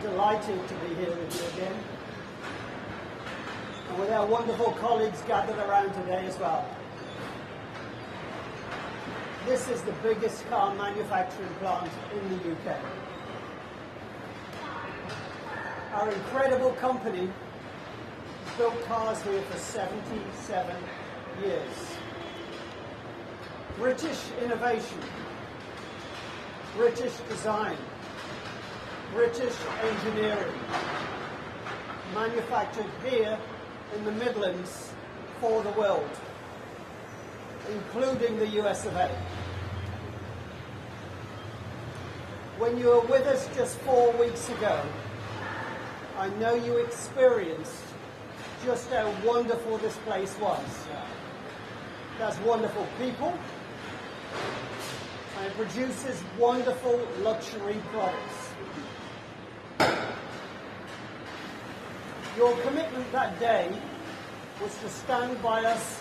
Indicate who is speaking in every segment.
Speaker 1: delighted to be here with you again, and with our wonderful colleagues gathered around today as well. This is the biggest car manufacturing plant in the UK. Our incredible company has built cars here for 77 years. British innovation, British design, British engineering, manufactured here in the Midlands for the world, including the US of A. When you were with us just 4 weeks ago, I know you experienced just how wonderful this place was. It has wonderful people, and it produces wonderful luxury products. Your commitment that day was to stand by us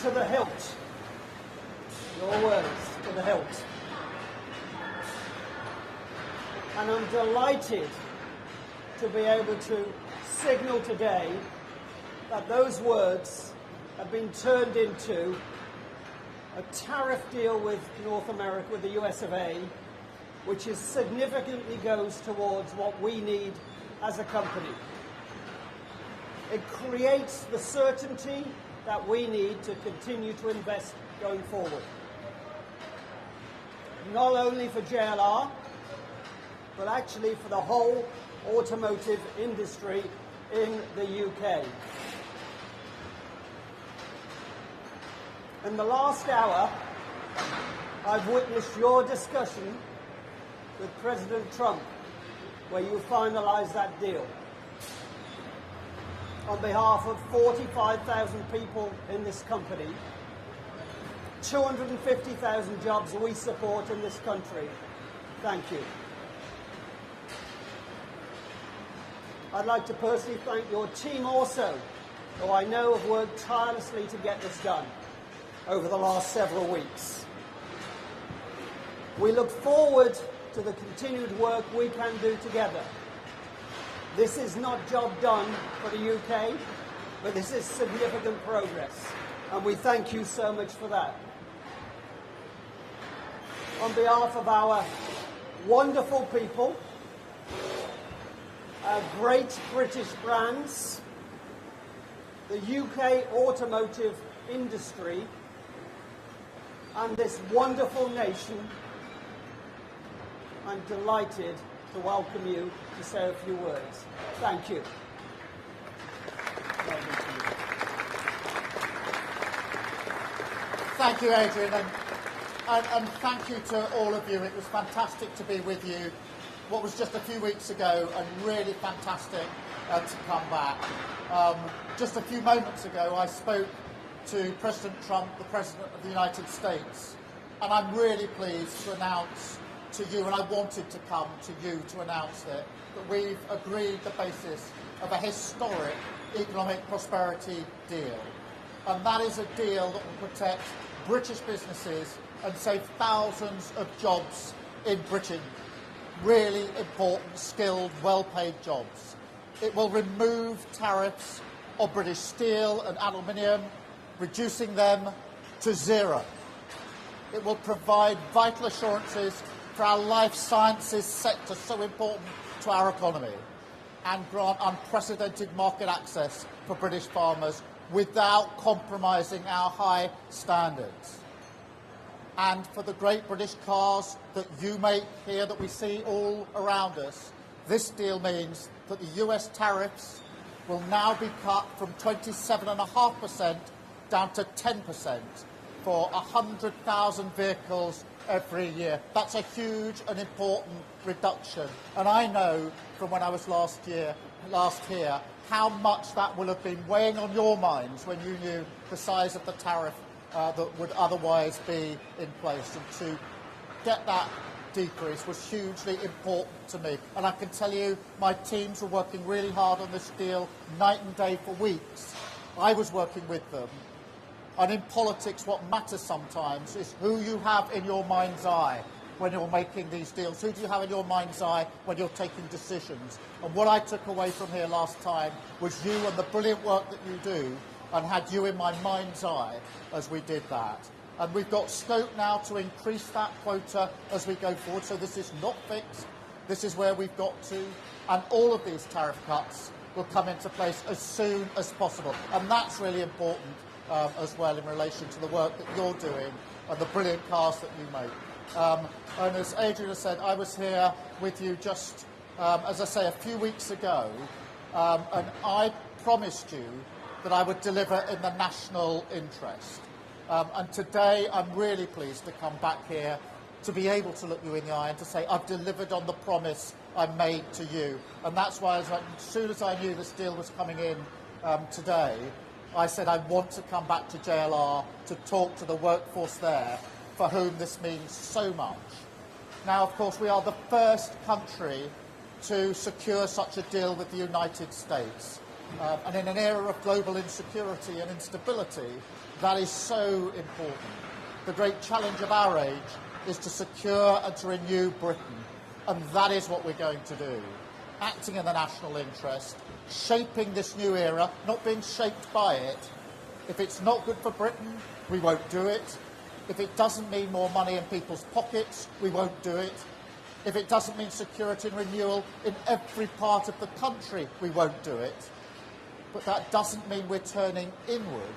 Speaker 1: to the hilt. Your words, to the hilt. And I'm delighted to be able to signal today that those words have been turned into a tariff deal with North America, with the US of A, which is significantly goes towards what we need as a company. It creates the certainty that we need to continue to invest going forward. Not only for JLR, but actually for the whole automotive industry in the UK. In the last hour, I've witnessed your discussion with President Trump, where you finalised that deal. On behalf of 45,000 people in this company, 250,000 jobs we support in this country, thank you. I'd like to personally thank your team also, who I know have worked tirelessly to get this done over the last several weeks. We look forward to the continued work we can do together. This is not job done for the UK, but this is significant progress, and we thank you so much for that. On behalf of our wonderful people, our great British brands, the UK automotive industry, and this wonderful nation, I'm delighted to welcome you to say a few words. Thank you.
Speaker 2: Thank you, Adrian, and thank you to all of you. It was fantastic to be with you what was just a few weeks ago, and really fantastic to come back. Just a few moments ago, I spoke to President Trump, the President of the United States, and I'm really pleased to announce to you, and I wanted to come to you to announce it, that we've agreed the basis of a historic economic prosperity deal. And that is a deal that will protect British businesses and save thousands of jobs in Britain. Really important, skilled, well-paid jobs. It will remove tariffs on British steel and aluminium, reducing them to zero. It will provide vital assurances for our life sciences sector, so important to our economy, and grant unprecedented market access for British farmers without compromising our high standards. And for the great British cars that you make here, that we see all around us, this deal means that the US tariffs will now be cut from 27.5% down to 10% for 100,000 vehicles every year. That's a huge and important reduction. And I know from when I was last here how much that will have been weighing on your minds when you knew the size of the tariff that would otherwise be in place. And to get that decrease was hugely important to me. And I can tell you, my teams were working really hard on this deal, night and day for weeks. I was working with them. And in politics, what matters sometimes is who you have in your mind's eye. when you're making these deals? Who do you have in your mind's eye when you're taking decisions? And what I took away from here last time was you and the brilliant work that you do, and had you in my mind's eye as we did that. And we've got scope now to increase that quota as we go forward. So this is not fixed. This is where we've got to. And all of these tariff cuts will come into place as soon as possible. And that's really important as well in relation to the work that you're doing and the brilliant cars that you make. And as Adrian has said, I was here with you just, as I say, a few weeks ago, and I promised you that I would deliver in the national interest. And today I'm really pleased to come back here to be able to look you in the eye and to say I've delivered on the promise I made to you. And that's why as soon as I knew this deal was coming in today, I said I want to come back to JLR to talk to the workforce there for whom this means so much. Now, of course, we are the first country to secure such a deal with the United States. And in an era of global insecurity and instability, that is so important. The great challenge of our age is to secure and to renew Britain. And that is what we're going to do. Acting in the national interest, shaping this new era, not being shaped by it. If it's not good for Britain, we won't do it. If it doesn't mean more money in people's pockets, we won't do it. If it doesn't mean security and renewal in every part of the country, we won't do it. But that doesn't mean we're turning inward.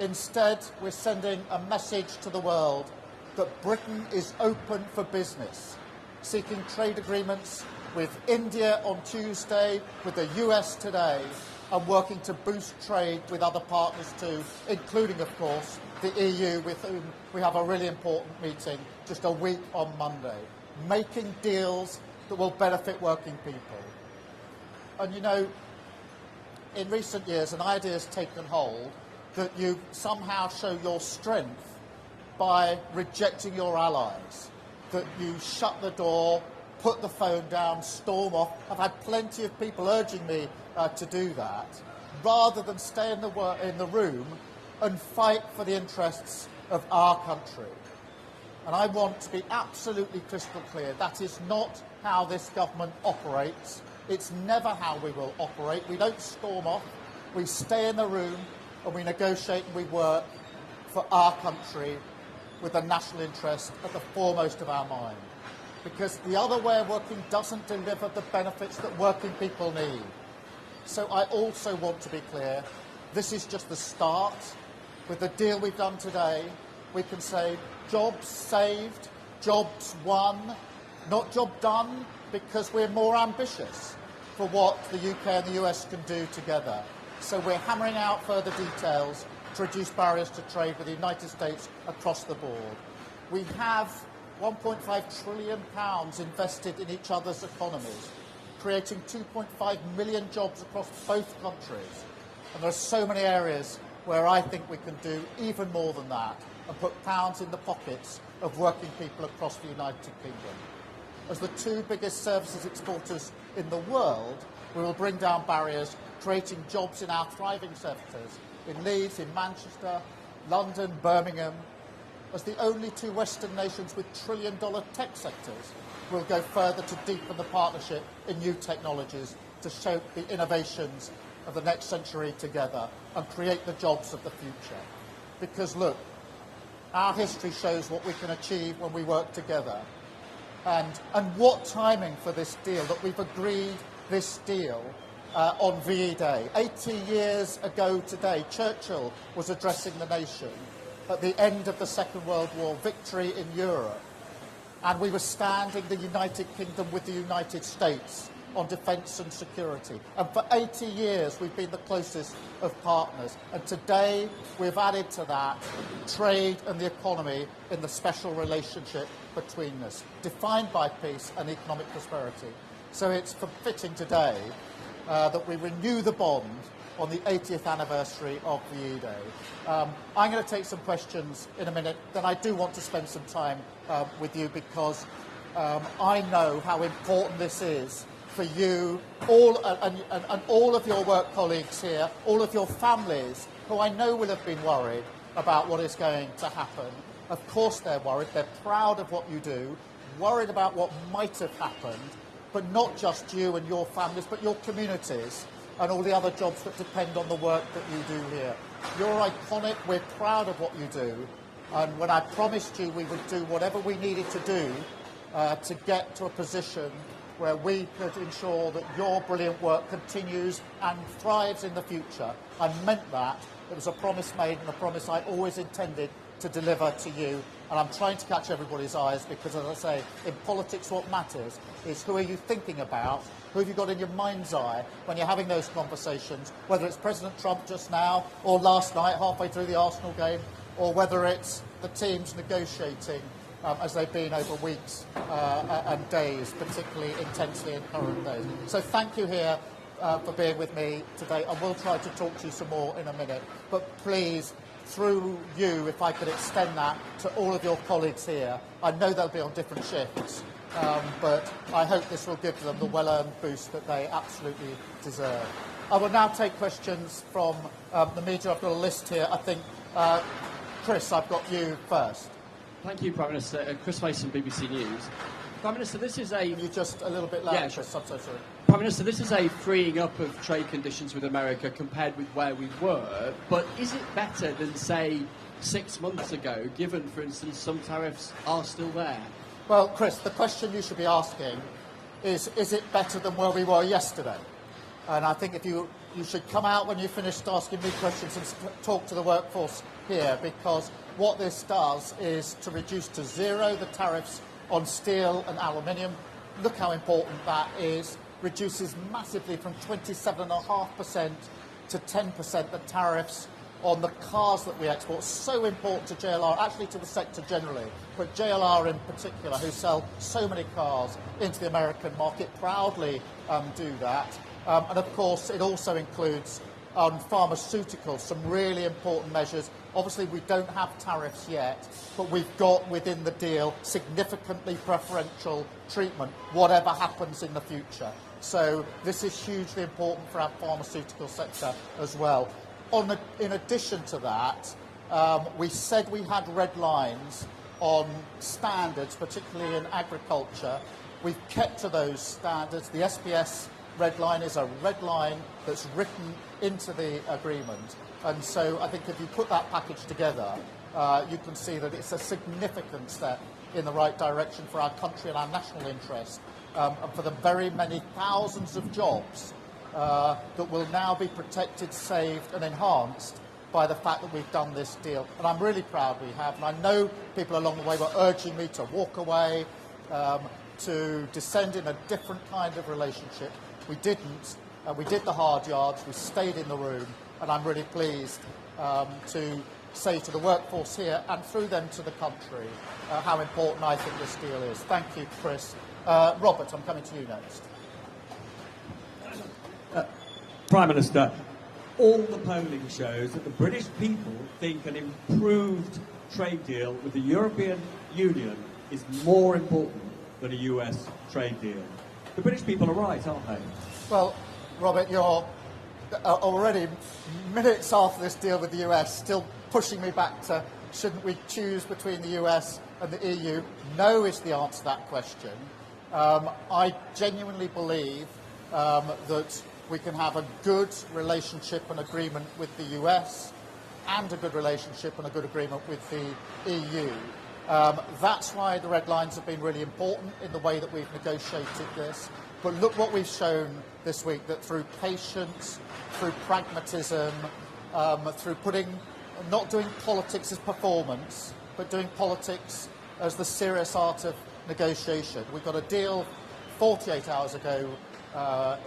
Speaker 2: Instead, we're sending a message to the world that Britain is open for business, seeking trade agreements with India on Tuesday, with the US today, and working to boost trade with other partners too, including, of course, the EU, with whom we have a really important meeting just a week on Monday, making deals that will benefit working people. And you know, in recent years, an idea has taken hold that you somehow show your strength by rejecting your allies, that you shut the door, put the phone down, storm off. I've had plenty of people urging me to do that, rather than stay in the room and fight for the interests of our country. And I want to be absolutely crystal clear, that is not how this government operates. It's never how we will operate. We don't storm off, we stay in the room and we negotiate and we work for our country with the national interest at the foremost of our mind. Because the other way of working doesn't deliver the benefits that working people need. So I also want to be clear, this is just the start. With the deal we've done today, we can say jobs saved, jobs won, not job done, because we're more ambitious for what the UK and the US can do together. So we're hammering out further details to reduce barriers to trade with the United States across the board. We have £1.5 trillion invested in each other's economies, creating 2.5 million jobs across both countries. And there are so many areas where I think we can do even more than that and put pounds in the pockets of working people across the United Kingdom. As the two biggest services exporters in the world, we will bring down barriers, creating jobs in our thriving sectors in Leeds, in Manchester, London, Birmingham. As the only two Western nations with trillion-dollar tech sectors, we'll go further to deepen the partnership in new technologies to shape the innovations of the next century together and create the jobs of the future. Because look, our history shows what we can achieve when we work together. And what timing for this deal, that we've agreed this deal on VE Day. 80 years ago today, Churchill was addressing the nation at the end of the Second World War, victory in Europe. And we were standing the United Kingdom with the United States on defence and security. And for 80 years, we've been the closest of partners. And today, we've added to that trade and the economy in the special relationship between us, defined by peace and economic prosperity. So it's fitting today that we renew the bond on the 80th anniversary of VE Day. I'm going to take some questions in a minute, then I do want to spend some time with you because I know how important this is for you, all and all of your work colleagues here, all of your families, who I know will have been worried about what is going to happen. Of course they're worried, they're proud of what you do, worried about what might have happened, but not just you and your families, but your communities and all the other jobs that depend on the work that you do here. You're iconic. We're proud of what you do. And when I promised you we would do whatever we needed to do to get to a position where we could ensure that your brilliant work continues and thrives in the future, I meant that. It was a promise made and a promise I always intended to deliver to you. And I'm trying to catch everybody's eyes because, as I say, in politics what matters is who are you thinking about, who have you got in your mind's eye when you're having those conversations, whether it's President Trump just now or last night halfway through the Arsenal game, or whether it's the teams negotiating as they've been over weeks and days, particularly intensely in current days. So thank you here for being with me today. I will try to talk to you some more in a minute, but please, through you, if I could extend that to all of your colleagues here. I know they'll be on different shifts, but I hope this will give them the well-earned boost that they absolutely deserve. I will now take questions from the media. I've got a list here. I think, Chris, I've got you first.
Speaker 3: Thank you, Prime Minister. Chris Mason, BBC News. Prime Minister, this is a...
Speaker 2: Can you just a little bit louder,
Speaker 3: Yeah,
Speaker 2: Chris? I'm so sorry.
Speaker 3: Prime Minister, this is a freeing up of trade conditions with America compared with where we were, but is it better than, say, 6 months ago, given, for instance, some tariffs are still there?
Speaker 2: Well, Chris, the question you should be asking is it better than where we were yesterday? And I think if you should come out when you finished asking me questions and talk to the workforce here, because what this does is to reduce to zero the tariffs on steel and aluminium. Look how important that is. Reduces massively from 27.5% to 10% the tariffs on the cars that we export. So important to JLR, actually to the sector generally, but JLR in particular, who sell so many cars into the American market, proudly do that. And of course, it also includes on pharmaceuticals, some really important measures. Obviously, we don't have tariffs yet, but we've got within the deal significantly preferential treatment, whatever happens in the future. So this is hugely important for our pharmaceutical sector as well. In addition to that, we said we had red lines on standards, particularly in agriculture. We've kept to those standards. The SPS red line is a red line that's written into the agreement. And so I think if you put that package together, you can see that it's a significant step in the right direction for our country and our national interest, and for the very many thousands of jobs that will now be protected, saved and enhanced by the fact that we've done this deal. And I'm really proud we have. And I know people along the way were urging me to walk away, to descend in a different kind of relationship. We didn't. We did the hard yards. We stayed in the room. And I'm really pleased to say to the workforce here and through them to the country how important I think this deal is. Thank you, Chris. Robert, I'm coming to you next.
Speaker 4: Prime Minister, all the polling shows that the British people think an improved trade deal with the European Union is more important than a US trade deal. The British people are right, aren't they?
Speaker 2: Well, Robert, you're already minutes after this deal with the US still pushing me back to shouldn't we choose between the US and the EU? No is the answer to that question. I genuinely believe that we can have a good relationship and agreement with the US and a good relationship and a good agreement with the EU. That's why the red lines have been really important in the way that we've negotiated this. But look what we've shown this week, that through patience, through pragmatism, through not doing politics as performance, but doing politics as the serious art of negotiation. We got a deal 48 hours ago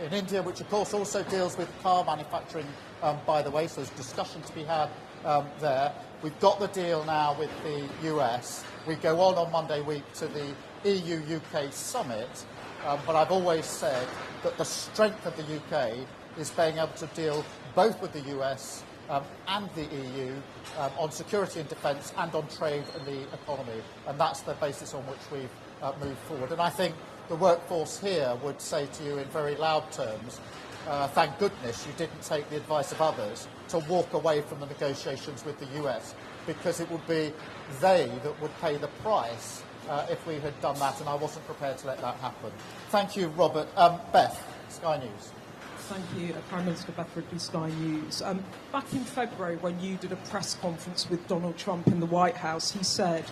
Speaker 2: in India, which of course also deals with car manufacturing, by the way, so there's discussion to be had there. We've got the deal now with the US. We go on Monday week to the EU-UK summit, but I've always said that the strength of the UK is being able to deal both with the US and the EU on security and defence and on trade and the economy, and that's the basis on which we've moved forward. And I think the workforce here would say to you in very loud terms, thank goodness you didn't take the advice of others to walk away from the negotiations with the US, because it would be they that would pay the price if we had done that, and I wasn't prepared to let that happen. Thank you, Robert. Beth, Sky News.
Speaker 5: Thank you, Prime Minister Beth Ridley, Sky News. Back in February, when you did a press conference with Donald Trump in the White House, he said,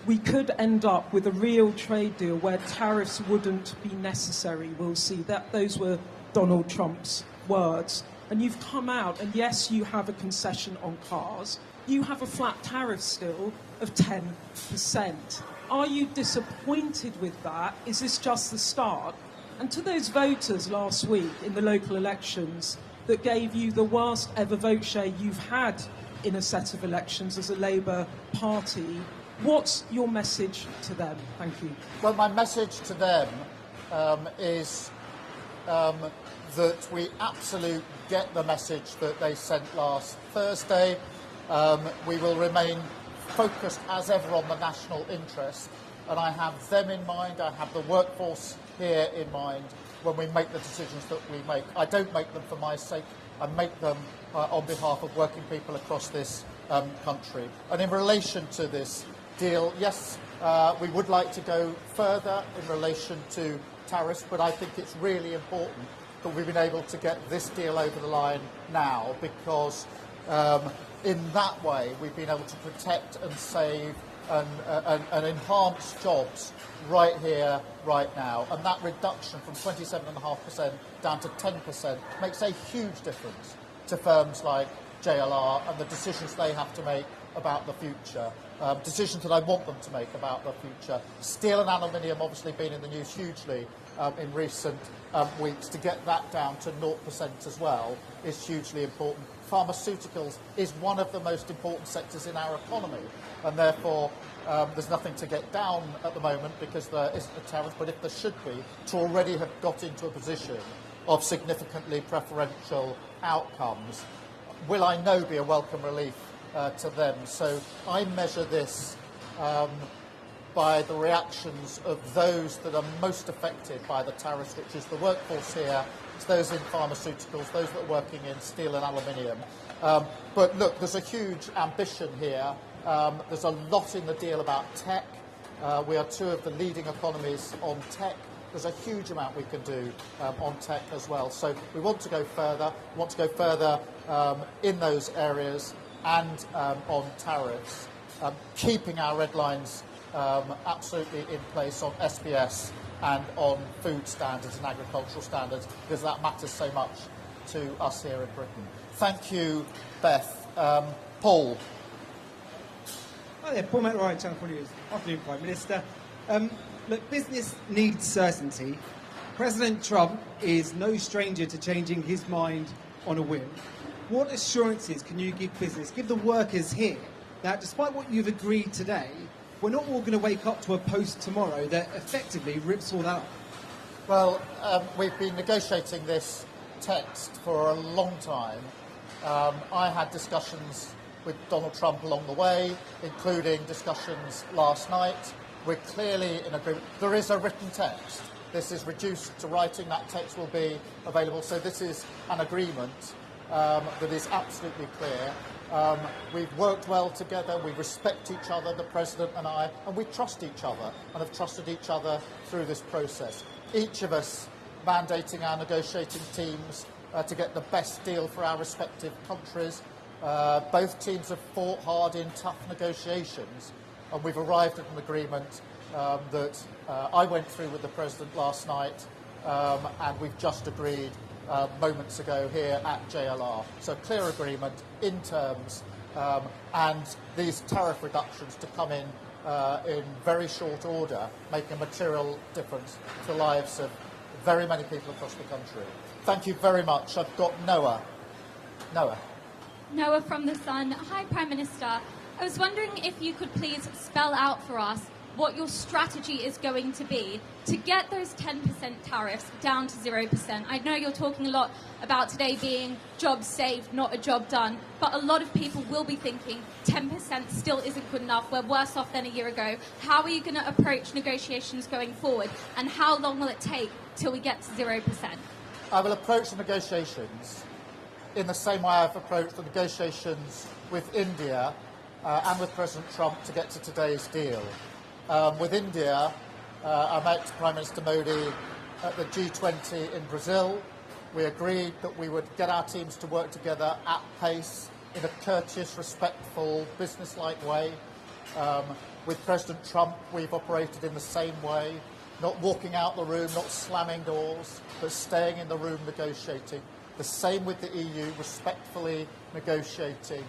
Speaker 5: "We could end up with a real trade deal where tariffs wouldn't be necessary. We'll see." Those were Donald Trump's words. And you've come out, and yes, you have a concession on cars. You have a flat tariff still of 10%. Are you disappointed with that? Is this just the start? And to those voters last week in the local elections that gave you the worst ever vote share you've had in a set of elections as a Labour Party, what's your message to them? Thank you.
Speaker 2: Well, my message to them is that we absolutely get the message that they sent last Thursday. We will remain focused as ever on the national interest, and I have them in mind. I have the workforce here in mind when we make the decisions that we make. I don't make them for my sake. I make them on behalf of working people across this country. And in relation to this deal, yes, we would like to go further in relation to tariffs, but I think it's really important that we've been able to get this deal over the line now, because in that way we've been able to protect and save and enhance jobs right here, right now. And that reduction from 27.5% down to 10% makes a huge difference to firms like JLR and the decisions they have to make about the future, decisions that I want them to make about the future. Steel and aluminium obviously been in the news hugely in recent weeks. To get that down to 0% as well is hugely important. Pharmaceuticals is one of the most important sectors in our economy, and therefore there's nothing to get down at the moment because there isn't a tariff, but if there should be, to already have got into a position of significantly preferential outcomes will, I know, be a welcome relief to them. So I measure this by the reactions of those that are most affected by the tariffs, which is the workforce here, it's those in pharmaceuticals, those that are working in steel and aluminium. But look, there's a huge ambition here. There's a lot in the deal about tech. We are two of the leading economies on tech. There's a huge amount we can do on tech as well. So we want to go further. We want to go further in those areas and on tariffs, keeping our red lines absolutely in place on SBS and on food standards and agricultural standards, because that matters so much to us here in Britain. Thank you, Beth. Paul.
Speaker 6: Hi there, Paul McRae, Channel 4 News. Afternoon, Prime Minister. Look, business needs certainty. President Trump is no stranger to changing his mind on a whim. What assurances can you give business, give the workers here, that despite what you've agreed today, we're not all going to wake up to a post tomorrow that effectively rips all that up?
Speaker 2: Well, we've been negotiating this text for a long time. I had discussions with Donald Trump along the way, including discussions last night. We're clearly in agreement. There is a written text. This is reduced to writing. That text will be available. So this is an agreement that is absolutely clear. We've worked well together. We respect each other, the President and I, and we trust each other and have trusted each other through this process. Each of us mandating our negotiating teams to get the best deal for our respective countries. Both teams have fought hard in tough negotiations, and we've arrived at an agreement that I went through with the President last night, and we've just agreed moments ago here at JLR. So clear agreement in terms, and these tariff reductions to come in very short order make a material difference to the lives of very many people across the country. Thank you very much. I've got Noah.
Speaker 7: Noah from The Sun. Hi, Prime Minister. I was wondering if you could please spell out for us what your strategy is going to be to get those 10% tariffs down to 0%. I know you're talking a lot about today being jobs saved, not a job done, but a lot of people will be thinking 10% still isn't good enough. We're worse off than a year ago. How are you going to approach negotiations going forward, and how long will it take till we get to 0%?
Speaker 2: I will approach the negotiations in the same way I've approached the negotiations with India and with President Trump to get to today's deal. With India, I met Prime Minister Modi at the G20 in Brazil. We agreed that we would get our teams to work together at pace in a courteous, respectful, business-like way. With President Trump, we've operated in the same way, not walking out the room, not slamming doors, but staying in the room negotiating. The same with the EU, respectfully negotiating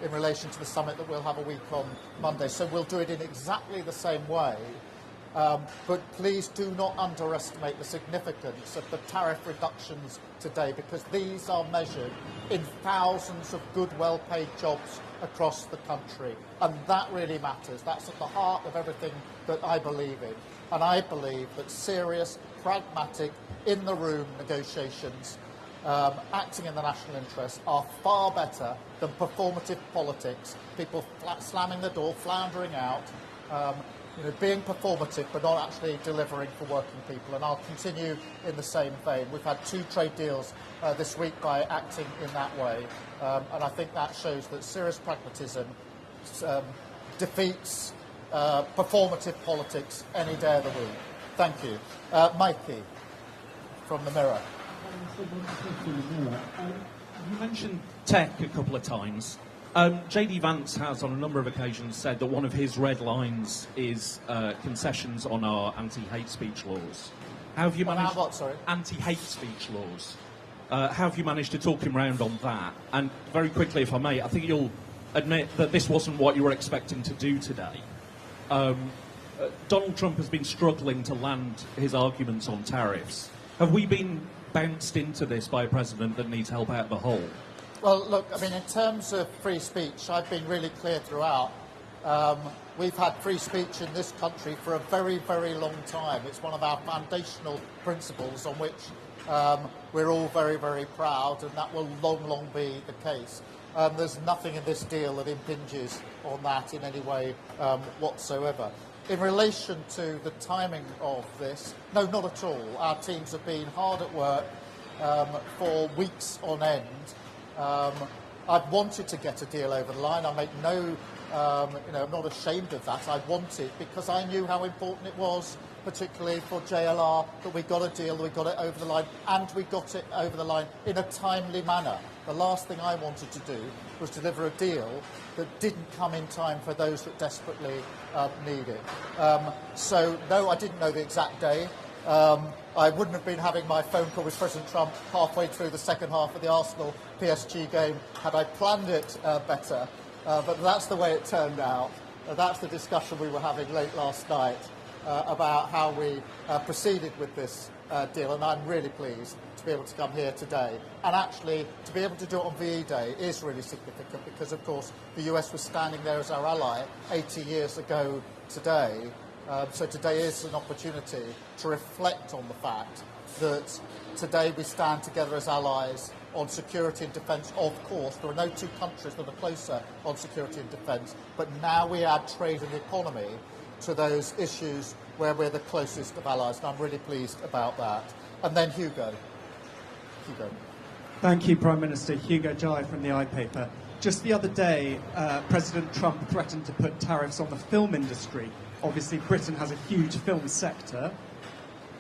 Speaker 2: in relation to the summit that we'll have a week on Monday. So we'll do it in exactly the same way. But please do not underestimate the significance of the tariff reductions today, because these are measured in thousands of good, well-paid jobs across the country. And that really matters. That's at the heart of everything that I believe in. And I believe that serious, pragmatic, in-the-room negotiations acting in the national interest are far better than performative politics, people slamming the door, floundering out, being performative but not actually delivering for working people. And I'll continue in the same vein. We've had 2 trade deals this week by acting in that way, and I think that shows that serious pragmatism defeats performative politics any day of the week. Thank you. Mikey from the Mirror.
Speaker 8: You mentioned tech a couple of times. JD Vance has on a number of occasions said that one of his red lines is concessions on our anti-hate speech laws. How have you managed...
Speaker 2: what, sorry?
Speaker 8: Anti-hate speech laws. How have you managed to talk him round on that? And very quickly, if I may, I think you'll admit that this wasn't what you were expecting to do today. Donald Trump has been struggling to land his arguments on tariffs. Have we been bounced into this by a president that needs help out of the hole?
Speaker 2: Well, look, I mean, in terms of free speech, I've been really clear throughout. We've had free speech in this country for a very, very long time. It's one of our foundational principles on which we're all very, very proud, and that will long, long be the case. There's nothing in this deal that impinges on that in any way whatsoever. In relation to the timing of this, no, not at all. Our teams have been hard at work for weeks on end. I've wanted to get a deal over the line. I make no, I'm not ashamed of that. I want it because I knew how important it was, particularly for JLR, that we got a deal, that we got it over the line, and we got it over the line in a timely manner. The last thing I wanted to do was deliver a deal that didn't come in time for those that desperately need it. So, no, I didn't know the exact day. I wouldn't have been having my phone call with President Trump halfway through the second half of the Arsenal-PSG game had I planned it better. But that's the way it turned out. That's the discussion we were having late last night about how we proceeded with this deal. And I'm really pleased to be able to come here today. And actually, to be able to do it on VE Day is really significant because, of course, the US was standing there as our ally 80 years ago today. So today is an opportunity to reflect on the fact that today we stand together as allies on security and defence. Of course, there are no 2 countries that are closer on security and defence, but now we add trade and economy to those issues where we're the closest of allies, and I'm really pleased about that. And then Hugo.
Speaker 6: Thank you, Prime Minister. Hugo Jai from the iPaper. Just the other day, President Trump threatened to put tariffs on the film industry. Obviously, Britain has a huge film sector.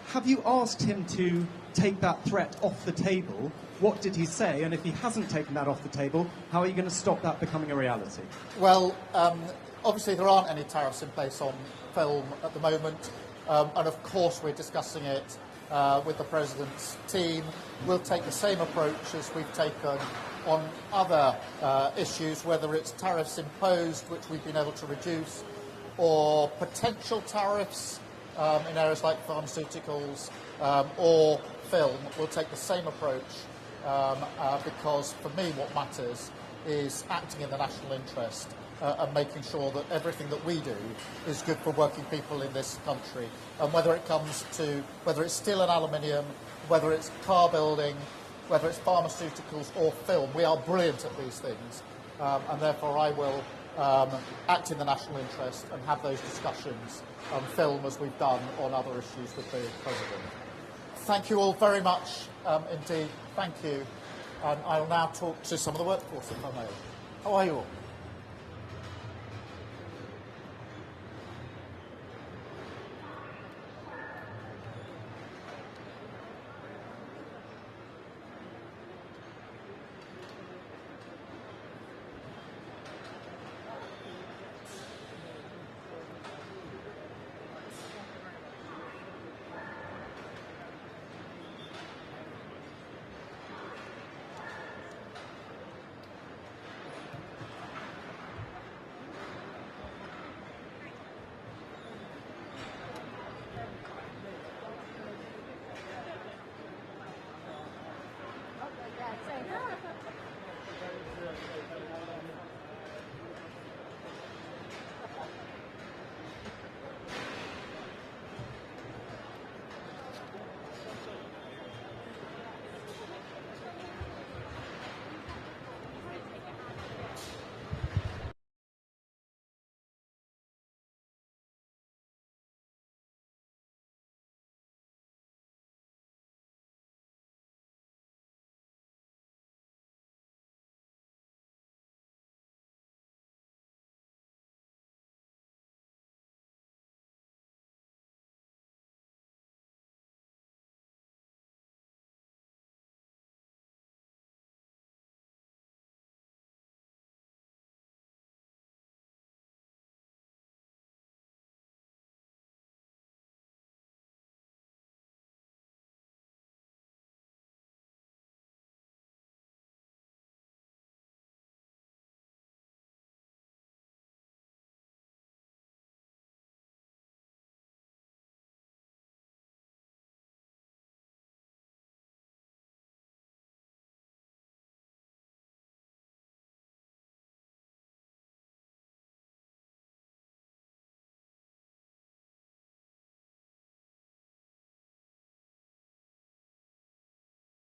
Speaker 6: Have you asked him to take that threat off the table? What did he say? And if he hasn't taken that off the table, how are you going to stop that becoming a reality?
Speaker 2: Well, obviously there aren't any tariffs in place on film at the moment. And of course we're discussing it with the President's team. We'll take the same approach as we've taken on other issues, whether it's tariffs imposed, which we've been able to reduce, or potential tariffs in areas like pharmaceuticals or film. We'll take the same approach because for me what matters is acting in the national interest and making sure that everything that we do is good for working people in this country. And whether it's steel and aluminium, whether it's car building, whether it's pharmaceuticals or film, we are brilliant at these things. And therefore I will act in the national interest and have those discussions on film as we've done on other issues with the President. Thank you all very much indeed. Thank you. And I will now talk to some of the workforce, if I may. How are you all?